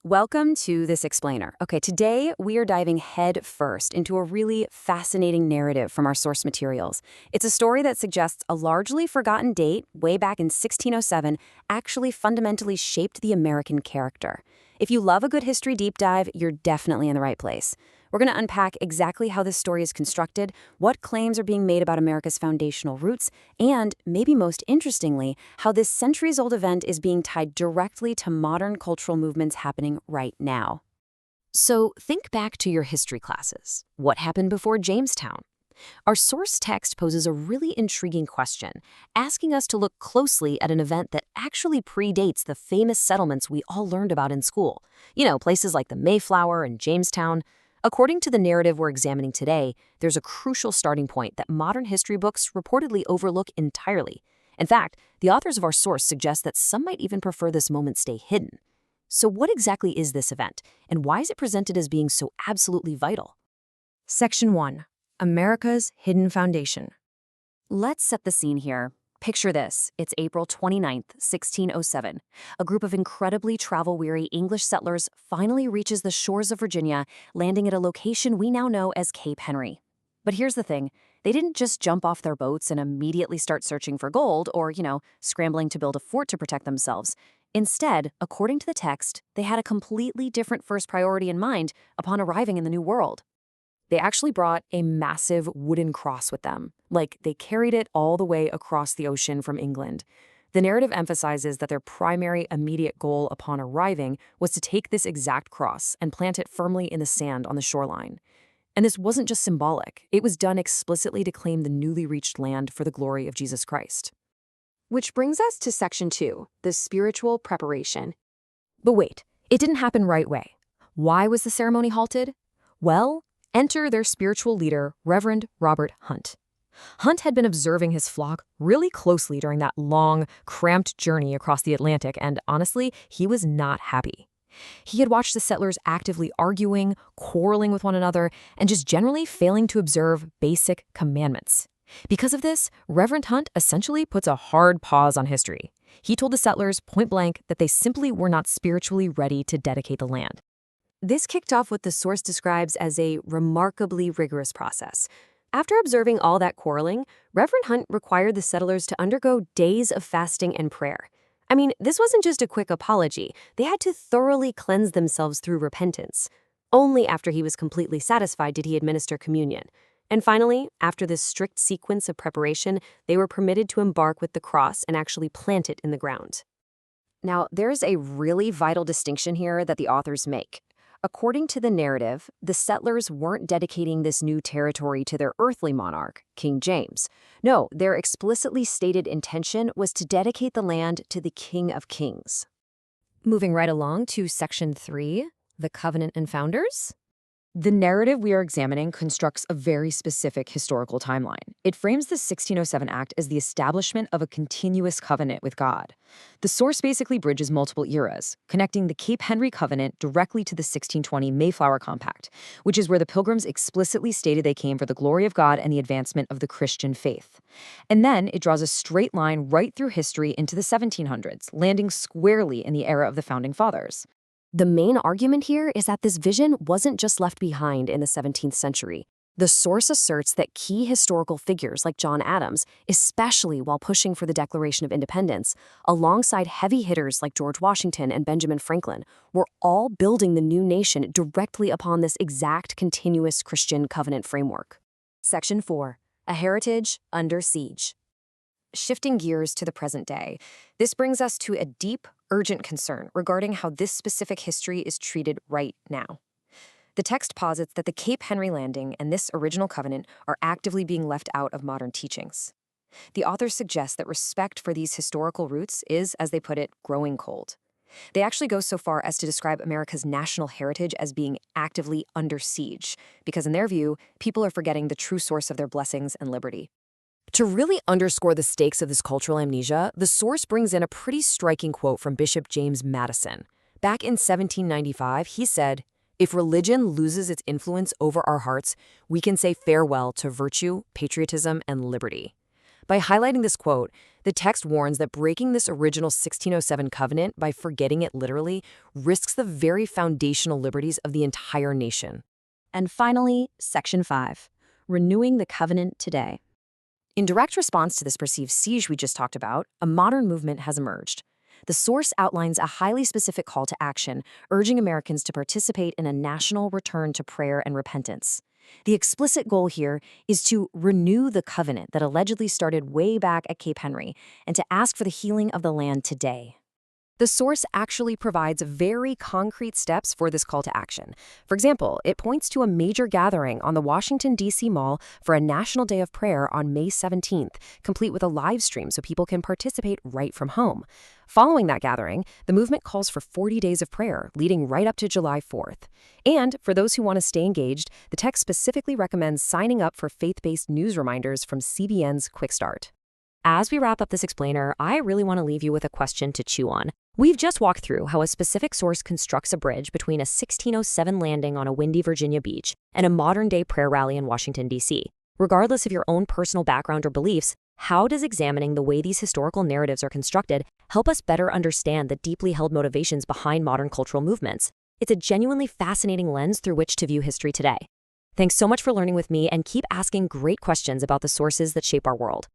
Welcome to This Explainer. Okay, today we are diving head first into a really fascinating narrative from our source materials. It's a story that suggests a largely forgotten date, way back in 1607, actually fundamentally shaped the American character. If you love a good history deep dive, you're definitely in the right place. We're going to unpack exactly how this story is constructed, what claims are being made about America's foundational roots, and, maybe most interestingly, how this centuries-old event is being tied directly to modern cultural movements happening right now. So think back to your history classes. What happened before Jamestown? Our source text poses a really intriguing question, asking us to look closely at an event that actually predates the famous settlements we all learned about in school. Places like the Mayflower and Jamestown. According to the narrative we're examining today, there's a crucial starting point that modern history books reportedly overlook entirely. In fact, the authors of our source suggest that some might even prefer this moment stay hidden. So what exactly is this event, and why is it presented as being so absolutely vital? Section 1. America's Hidden Foundation. Let's set the scene here. Picture this. It's April 29th, 1607. A group of incredibly travel-weary English settlers finally reaches the shores of Virginia, landing at a location we now know as Cape Henry. But here's the thing. They didn't just jump off their boats and immediately start searching for gold or, scrambling to build a fort to protect themselves. Instead, according to the text, they had a completely different first priority in mind upon arriving in the New World. They actually brought a massive wooden cross with them. They carried it all the way across the ocean from England. The narrative emphasizes that their primary immediate goal upon arriving was to take this exact cross and plant it firmly in the sand on the shoreline. And this wasn't just symbolic. It was done explicitly to claim the newly reached land for the glory of Jesus Christ. Which brings us to Section 2, the spiritual preparation. But wait, it didn't happen right away. Why was the ceremony halted? Well, enter their spiritual leader, Reverend Robert Hunt. Hunt had been observing his flock really closely during that long, cramped journey across the Atlantic, and honestly, he was not happy. He had watched the settlers actively arguing, quarreling with one another, and just generally failing to observe basic commandments. Because of this, Reverend Hunt essentially puts a hard pause on history. He told the settlers point blank that they simply were not spiritually ready to dedicate the land. This kicked off what the source describes as a remarkably rigorous process. After observing all that quarreling, Reverend Hunt required the settlers to undergo days of fasting and prayer. This wasn't just a quick apology. They had to thoroughly cleanse themselves through repentance. Only after he was completely satisfied did he administer communion. And finally, after this strict sequence of preparation, they were permitted to embark with the cross and actually plant it in the ground. Now, there's a really vital distinction here that the authors make. According to the narrative, the settlers weren't dedicating this new territory to their earthly monarch, King James. No, their explicitly stated intention was to dedicate the land to the King of Kings. Moving right along to Section 3, the Covenant and Founders. The narrative we are examining constructs a very specific historical timeline. It frames the 1607 Act as the establishment of a continuous covenant with God. The source basically bridges multiple eras, connecting the Cape Henry Covenant directly to the 1620 Mayflower Compact, which is where the Pilgrims explicitly stated they came for the glory of God and the advancement of the Christian faith. And then it draws a straight line right through history into the 1700s, landing squarely in the era of the Founding Fathers. The main argument here is that this vision wasn't just left behind in the 17th century. The source asserts that key historical figures like John Adams, especially while pushing for the Declaration of Independence, alongside heavy hitters like George Washington and Benjamin Franklin, were all building the new nation directly upon this exact continuous Christian covenant framework. Section 4. A Heritage Under Siege. Shifting gears to the present day, this brings us to a deep, urgent concern regarding how this specific history is treated right now. The text posits that the Cape Henry landing and this original covenant are actively being left out of modern teachings. The authors suggest that respect for these historical roots is, as they put it, growing cold. They actually go so far as to describe America's national heritage as being actively under siege, because in their view, people are forgetting the true source of their blessings and liberty. To really underscore the stakes of this cultural amnesia, the source brings in a pretty striking quote from Bishop James Madison. Back in 1795, he said, "If religion loses its influence over our hearts, we can say farewell to virtue, patriotism, and liberty." By highlighting this quote, the text warns that breaking this original 1607 covenant by forgetting it literally risks the very foundational liberties of the entire nation. And finally, Section 5, renewing the covenant today. In direct response to this perceived siege we just talked about, a modern movement has emerged. The source outlines a highly specific call to action, urging Americans to participate in a national return to prayer and repentance. The explicit goal here is to renew the covenant that allegedly started way back at Cape Henry and to ask for the healing of the land today. The source actually provides very concrete steps for this call to action. For example, it points to a major gathering on the Washington, D.C. Mall for a National Day of Prayer on May 17th, complete with a live stream so people can participate right from home. Following that gathering, the movement calls for 40 days of prayer, leading right up to July 4th. And for those who want to stay engaged, the text specifically recommends signing up for faith-based news reminders from CBN's Quick Start. As we wrap up this explainer, I really want to leave you with a question to chew on. We've just walked through how a specific source constructs a bridge between a 1607 landing on a windy Virginia beach and a modern-day prayer rally in Washington, D.C. Regardless of your own personal background or beliefs, how does examining the way these historical narratives are constructed help us better understand the deeply held motivations behind modern cultural movements? It's a genuinely fascinating lens through which to view history today. Thanks so much for learning with me, and keep asking great questions about the sources that shape our world.